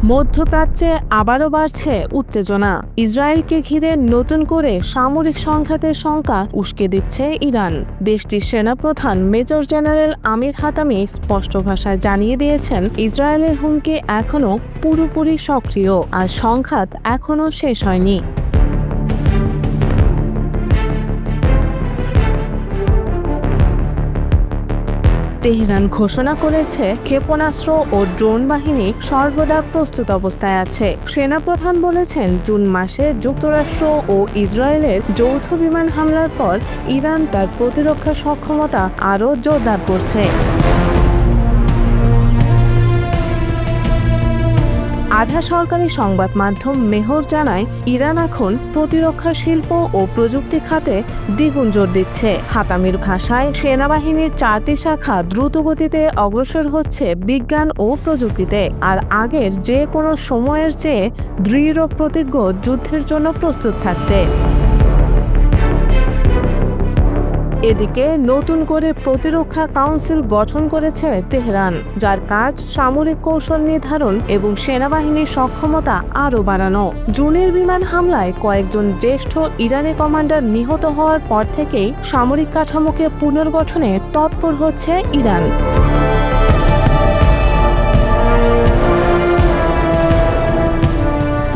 মধ্যপ্রাচ্যে আবারও বাড়ছে উত্তেজনা। ইসরায়েলকে ঘিরে নতুন করে সামরিক সংঘাতের শঙ্কা উস্কে দিচ্ছে ইরান। দেশটির সেনাপ্রধান মেজর জেনারেল আমির হাতামি স্পষ্ট ভাষায় জানিয়ে দিয়েছেন, ইসরায়েলের হুমকি এখনও পুরোপুরি সক্রিয় আর সংঘাত এখনও শেষ হয়নি। তেহরান ঘোষণা করেছে, ক্ষেপণাস্ত্র ও ড্রোন বাহিনী সর্বদা প্রস্তুত অবস্থায় আছে। সেনাপ্রধান বলেছেন, জুন মাসে যুক্তরাষ্ট্র ও ইসরায়েলের যৌথ বিমান হামলার পর ইরান তার প্রতিরক্ষা সক্ষমতা আরও জোরদার করছে। আধা সরকারি সংবাদ মাধ্যম মেহর জানায়, ইরান এখন প্রতিরক্ষা শিল্প ও প্রযুক্তি খাতে দ্বিগুণ জোর দিচ্ছে। হাতামির ভাষায়, সেনাবাহিনীর 4টি শাখা দ্রুতগতিতে অগ্রসর হচ্ছে বিজ্ঞান ও প্রযুক্তিতে, আর আগের যে কোনো সময়ের চেয়ে দৃঢ় প্রতিজ্ঞ যুদ্ধের জন্য প্রস্তুত থাকতে। এদিকে নতুন করে প্রতিরক্ষা কাউন্সিল গঠন করেছে তেহরান, যার কাজ সামরিক কৌশল নির্ধারণ এবং সেনাবাহিনীর সক্ষমতা আরও বাড়ানো। জুনের বিমান হামলায় কয়েকজন জ্যেষ্ঠ ইরানি কমান্ডার নিহত হওয়ার পর থেকেই সামরিক কাঠামোকে পুনর্গঠনে তৎপর হচ্ছে ইরান।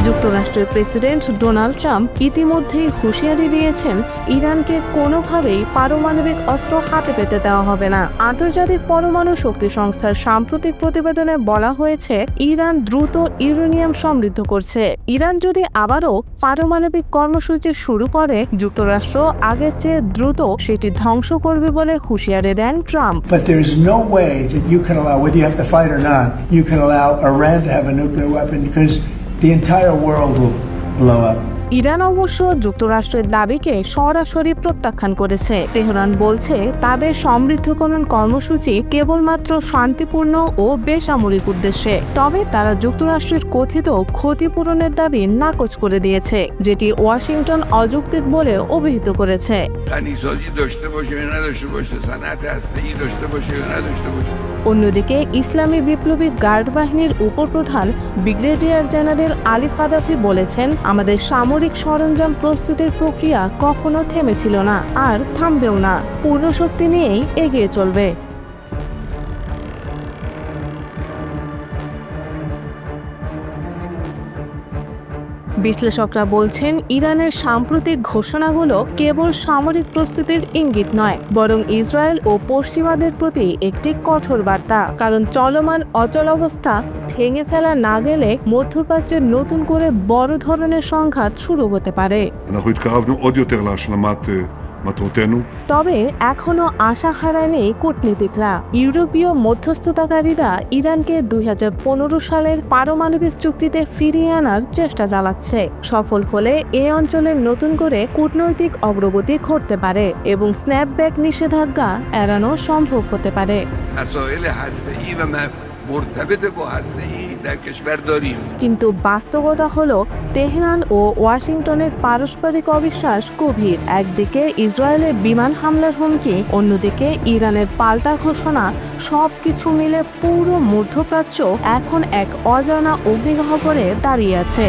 যুক্তরাষ্ট্রের প্রেসিডেন্ট ডোনাল্ড ট্রাম্প ইতিমধ্যেই হুঁশিয়ারি দিয়েছেন, ইরানকে কোনোভাবেই পারমাণবিক অস্ত্র হাতে পেতে দেওয়া হবে না। আন্তর্জাতিক পরমাণু শক্তি সংস্থার সাম্প্রতিক প্রতিবেদনে বলা হয়েছে, ইরান দ্রুত ইউরেনিয়াম সমৃদ্ধ করছে। ইরান যদি আবারও পারমাণবিক কর্মসূচি শুরু করে, যুক্তরাষ্ট্র আগের চেয়ে দ্রুত সেটি ধ্বংস করবে বলে হুঁশিয়ারি দেন Trump. But there is no way that you can allow, whether you have to fight or not, you can allow Iran to have a nuclear weapon because the entire world will blow up. Iran অবশ্য যুক্তরাষ্ট্রের দাবিকে সরাসরি প্রত্যাখ্যান করেছে। Tehran বলছে, তাদের সমৃদ্ধকরণ কর্মসূচি কেবলমাত্র শান্তিপূর্ণ ও বেসামরিক উদ্দেশ্যে। তবে তারা যুক্তরাষ্ট্রের কথিত ক্ষতিপূরণের দাবি নাকচ করে দিয়েছে, যেটি ওয়াশিংটন অযৌক্তিক বলে অভিহিত করেছে। অন্যদিকে ইসলামী বিপ্লবী গার্ড বাহিনীর উপপ্রধান ব্রিগেডিয়ার জেনারেল আলী ফাদাফি বলেছেন, আমাদের সামরিক সরঞ্জাম প্রস্তুতির প্রক্রিয়া কখনো থেমেছিল না, আর থামবেও না। পূর্ণ শক্তি নিয়েই এগিয়ে চলবে। বিশ্লেষকরা বলছেন, ইরানের সাম্প্রতিক ঘোষণাগুলো কেবল সামরিক প্রস্তুতির ইঙ্গিত নয়, বরং ইসরায়েল ও পশ্চিমাদের প্রতি একটি কঠোর বার্তা। কারণ চলমান অচলাবস্থা ভেঙে ফেলা না গেলে মধ্যপ্রাচ্যের নতুন করে বড় ধরনের সংঘাত শুরু হতে পারে। তবে এখনো আশা হারায়নি কূটনীতিকরা। ইউরোপীয় মধ্যস্থতাকারীরা ইরানকে 2015 সালের পারমাণবিক চুক্তিতে ফিরিয়ে আনার চেষ্টা চালাচ্ছে। সফল হলে এ অঞ্চলের নতুন করে কূটনৈতিক অগ্রগতি ঘটতে পারে এবং স্ন্যাপব্যাক নিষেধাজ্ঞা এড়ানো সম্ভব হতে পারে। কিন্তু বাস্তবতা হলো, তেহরান ও ওয়াশিংটনের পারস্পরিক অবিশ্বাস গভীর। একদিকে ইসরায়েলের বিমান হামলার হুমকি, অন্যদিকে ইরানের পাল্টা ঘোষণা। সবকিছু মিলে পুরো মধ্যপ্রাচ্য এখন এক অজানা অগ্নিগহ্বরে দাঁড়িয়ে আছে।